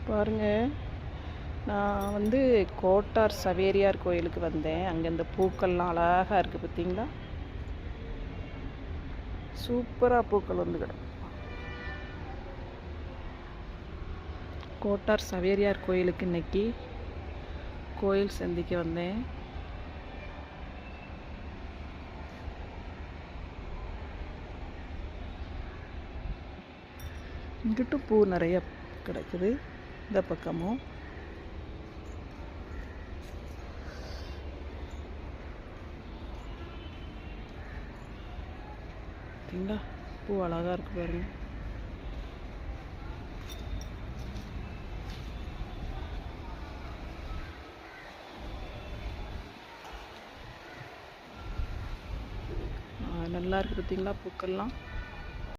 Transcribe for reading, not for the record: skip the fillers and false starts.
பாருங்க, நான் வந்து கோட்டார் சவேரியார் கோயிலுக்கு வந்தேன். அங்கே இந்த பூக்கள்லாம் அழகாக இருக்குது பார்த்தீங்களா? சூப்பராக பூக்கள் வந்து கிடக்கு. கோட்டார் சவேரியார் கோயிலுக்கு இன்னைக்கு கோயில் சந்திக்க வந்தேன். இங்கிட்டும் பூ நிறைய கிடக்குது, இந்த பக்கமும். பார்த்தீங்களா, பூ அழகாக இருக்கு பாருங்க. நல்லா இருக்கு பார்த்தீங்களா பூக்கள்லாம்.